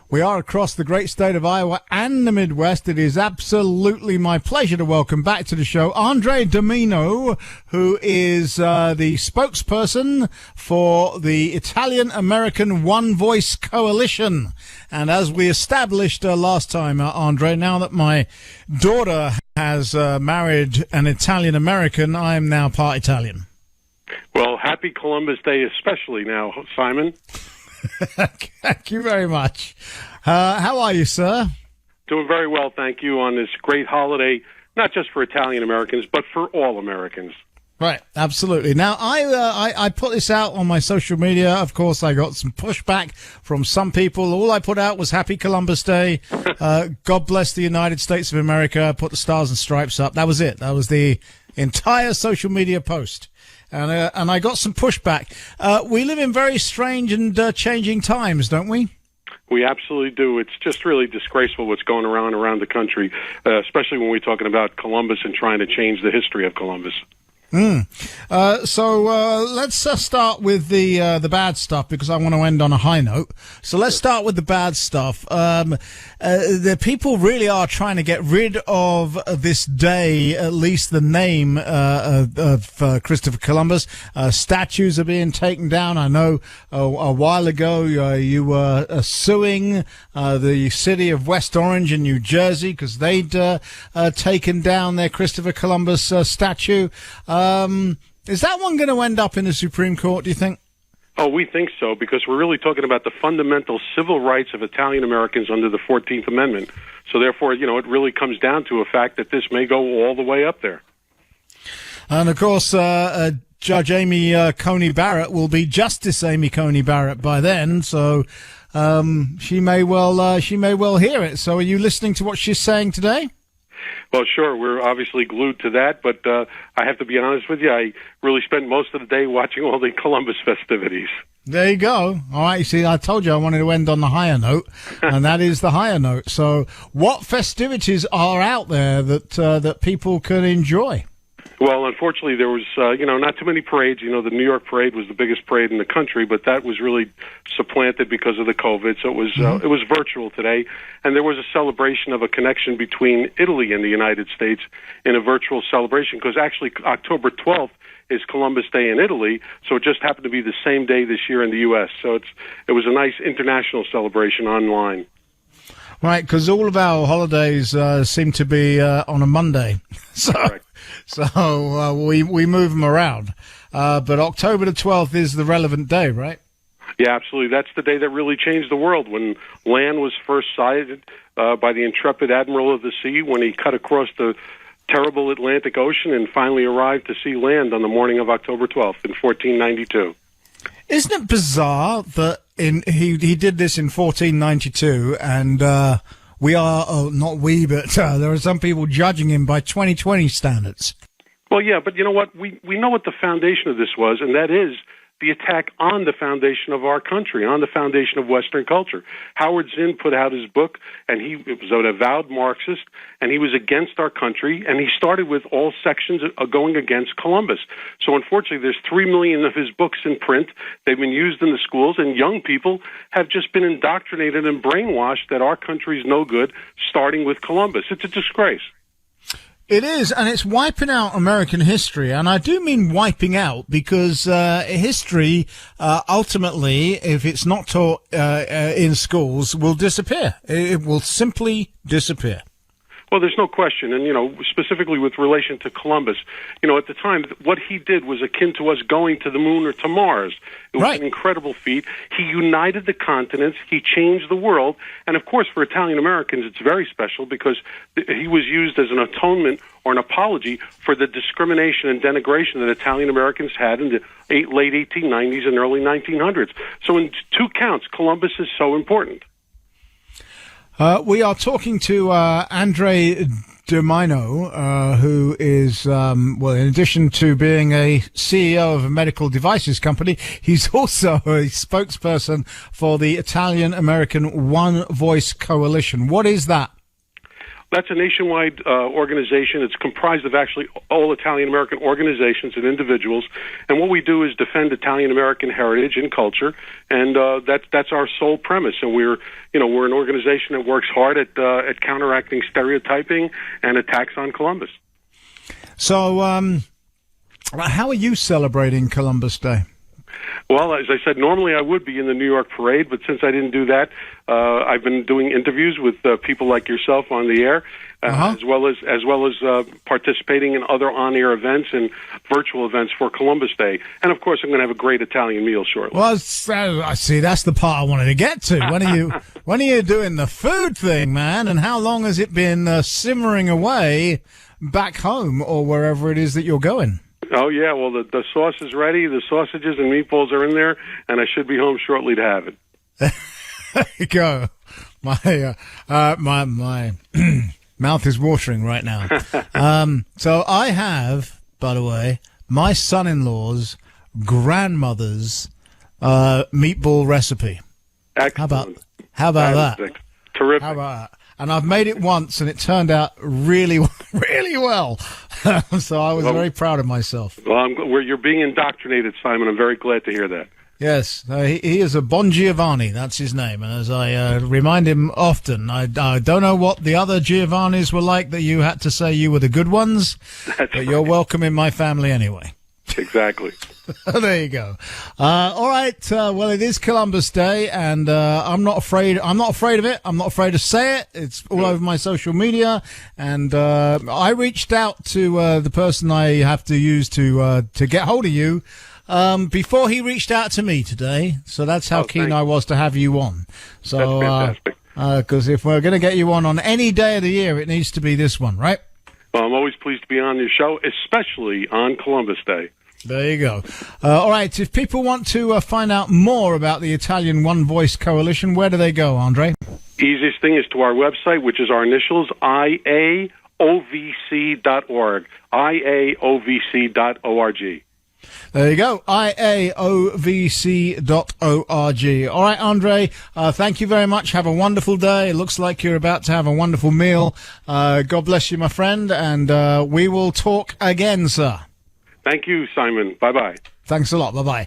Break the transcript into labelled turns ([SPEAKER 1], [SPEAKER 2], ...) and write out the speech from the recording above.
[SPEAKER 1] We are across the great state of Iowa and the Midwest. It is absolutely my pleasure to welcome back to the show Andre DiMino, who is the spokesperson for the Italian-American One Voice Coalition. And as we established last time, Andre, now that my daughter has married an Italian-American, I am now part Italian.
[SPEAKER 2] Well, happy Columbus Day especially now, Simon.
[SPEAKER 1] Thank you very much. How are you, sir?
[SPEAKER 2] Doing very well, thank you, on this great holiday, not just for Italian Americans, but for all Americans.
[SPEAKER 1] Right, absolutely. Now, I put this out on my social media. Of course, I got some pushback from some people. All I put out was Happy Columbus Day. God bless the United States of America. Put the stars and stripes up. That was it. That was the entire social media post. And I got some pushback. We live in very strange and changing times, don't we?
[SPEAKER 2] We absolutely do. It's just really disgraceful what's going around the country, especially when we're talking about Columbus and trying to change the history of Columbus.
[SPEAKER 1] So let's start with the bad stuff, because I want to end on a high note. So let's start with the bad stuff. The people really are trying to get rid of this day, at least the name of Christopher Columbus. Statues are being taken down. I know a while ago you were suing the city of West Orange in New Jersey because they'd taken down their Christopher Columbus statue. Is that one going to end up in the Supreme Court, do you think?
[SPEAKER 2] Oh, we think so, because we're really talking about the fundamental civil rights of Italian Americans under the 14th Amendment. So therefore, it really comes down to a fact that this may go all the way up there.
[SPEAKER 1] And of course, Judge Amy Coney Barrett will be Justice Amy Coney Barrett by then, so she may well hear it. So are you listening to what she's saying today?
[SPEAKER 2] Well, sure. We're obviously glued to that, but I have to be honest with you. I really spent most of the day watching all the Columbus festivities.
[SPEAKER 1] There you go. All right. You see, I told you I wanted to end on the higher note, and that is the higher note. So what festivities are out there that people can enjoy? Well,
[SPEAKER 2] unfortunately, there was, not too many parades. The New York parade was the biggest parade in the country, but that was really supplanted because of the COVID. So it was virtual today, and there was a celebration of a connection between Italy and the United States in a virtual celebration, because actually October 12th is Columbus Day in Italy, so it just happened to be the same day this year in the U.S. So it was a nice international celebration online.
[SPEAKER 1] Right, because all of our holidays seem to be on a Monday. So we move them around. But October the 12th is the relevant day, right?
[SPEAKER 2] Yeah, absolutely. That's the day that really changed the world, when land was first sighted by the intrepid Admiral of the Sea, when he cut across the terrible Atlantic Ocean and finally arrived to see land on the morning of October 12th in 1492.
[SPEAKER 1] Isn't it bizarre that he did this in 1492, and we are, not we, but there are some people judging him by 2020 standards.
[SPEAKER 2] Well, yeah, but you know what? We know what the foundation of this was, and that is the attack on the foundation of our country, on the foundation of Western culture. Howard Zinn put out his book, and he was an avowed Marxist, and he was against our country, and he started with all sections going against Columbus. So unfortunately, there's 3 million of his books in print. They've been used in the schools, and young people have just been indoctrinated and brainwashed that our country is no good, starting with Columbus. It's a disgrace.
[SPEAKER 1] It is, and it's wiping out American history, and I do mean wiping out, because history, ultimately, if it's not taught in schools, will disappear. It will simply disappear.
[SPEAKER 2] Well, there's no question, and, specifically with relation to Columbus, at the time, what he did was akin to us going to the moon or to Mars. It was an incredible feat. He united the continents. He changed the world. And, of course, for Italian Americans, it's very special because he was used as an atonement or an apology for the discrimination and denigration that Italian Americans had in the late 1890s and early 1900s. So in two counts, Columbus is so important.
[SPEAKER 1] We are talking to Andre DiMino, who is, in addition to being a CEO of a medical devices company, he's also a spokesperson for the Italian-American One Voice Coalition. What is that?
[SPEAKER 2] That's a nationwide organization. It's comprised of actually all Italian-American organizations and individuals. And what we do is defend Italian-American heritage and culture, and that's our sole premise. And we're an organization that works hard at counteracting stereotyping and attacks on Columbus.
[SPEAKER 1] So, how are you celebrating Columbus Day?
[SPEAKER 2] Well, as I said, normally I would be in the New York parade, but since I didn't do that, I've been doing interviews with people like yourself on the air, as well as participating in other on-air events and virtual events for Columbus Day. And of course, I'm going to have a great Italian meal shortly.
[SPEAKER 1] Well, I see. That's the part I wanted to get to. When are you doing the food thing, man? And how long has it been simmering away back home or wherever it is that you're going?
[SPEAKER 2] Oh, yeah. Well, the sauce is ready. The sausages and meatballs are in there, and I should be home shortly to have it.
[SPEAKER 1] There you go. My mouth is watering right now. So I have, by the way, my son-in-law's grandmother's meatball recipe.
[SPEAKER 2] Excellent.
[SPEAKER 1] How about that?
[SPEAKER 2] Terrific.
[SPEAKER 1] How about that? And I've made it once, and it turned out really, really well. So I was very proud of myself.
[SPEAKER 2] Well, you're being indoctrinated, Simon. I'm very glad to hear that.
[SPEAKER 1] Yes, he is a Bon Giovanni. That's his name. And as I remind him often, I don't know what the other Giovannis were like that you had to say you were the good ones, but you're welcome in my family anyway.
[SPEAKER 2] Exactly.
[SPEAKER 1] There you go. All right. Well, it is Columbus Day, and I'm not afraid. I'm not afraid of it. I'm not afraid to say it. It's all over my social media, and I reached out to the person I have to use to get hold of you before he reached out to me today. So that's how keen I was to have you on. So,
[SPEAKER 2] that's fantastic.
[SPEAKER 1] Because if we're going to get you on any day of the year, it needs to be this one, right?
[SPEAKER 2] Well, I'm always pleased to be on your show, especially on Columbus Day.
[SPEAKER 1] There you go. All right. If people want to find out more about the Italian One Voice Coalition, where do they go, Andre?
[SPEAKER 2] Easiest thing is to our website, which is our initials, IAOVC.org. IAOVC.org.
[SPEAKER 1] There you go. IAOVC.org. All right, Andre, thank you very much. Have a wonderful day. It looks like you're about to have a wonderful meal. God bless you, my friend, and we will talk again, sir.
[SPEAKER 2] Thank you, Simon. Bye-bye.
[SPEAKER 1] Thanks a lot. Bye-bye.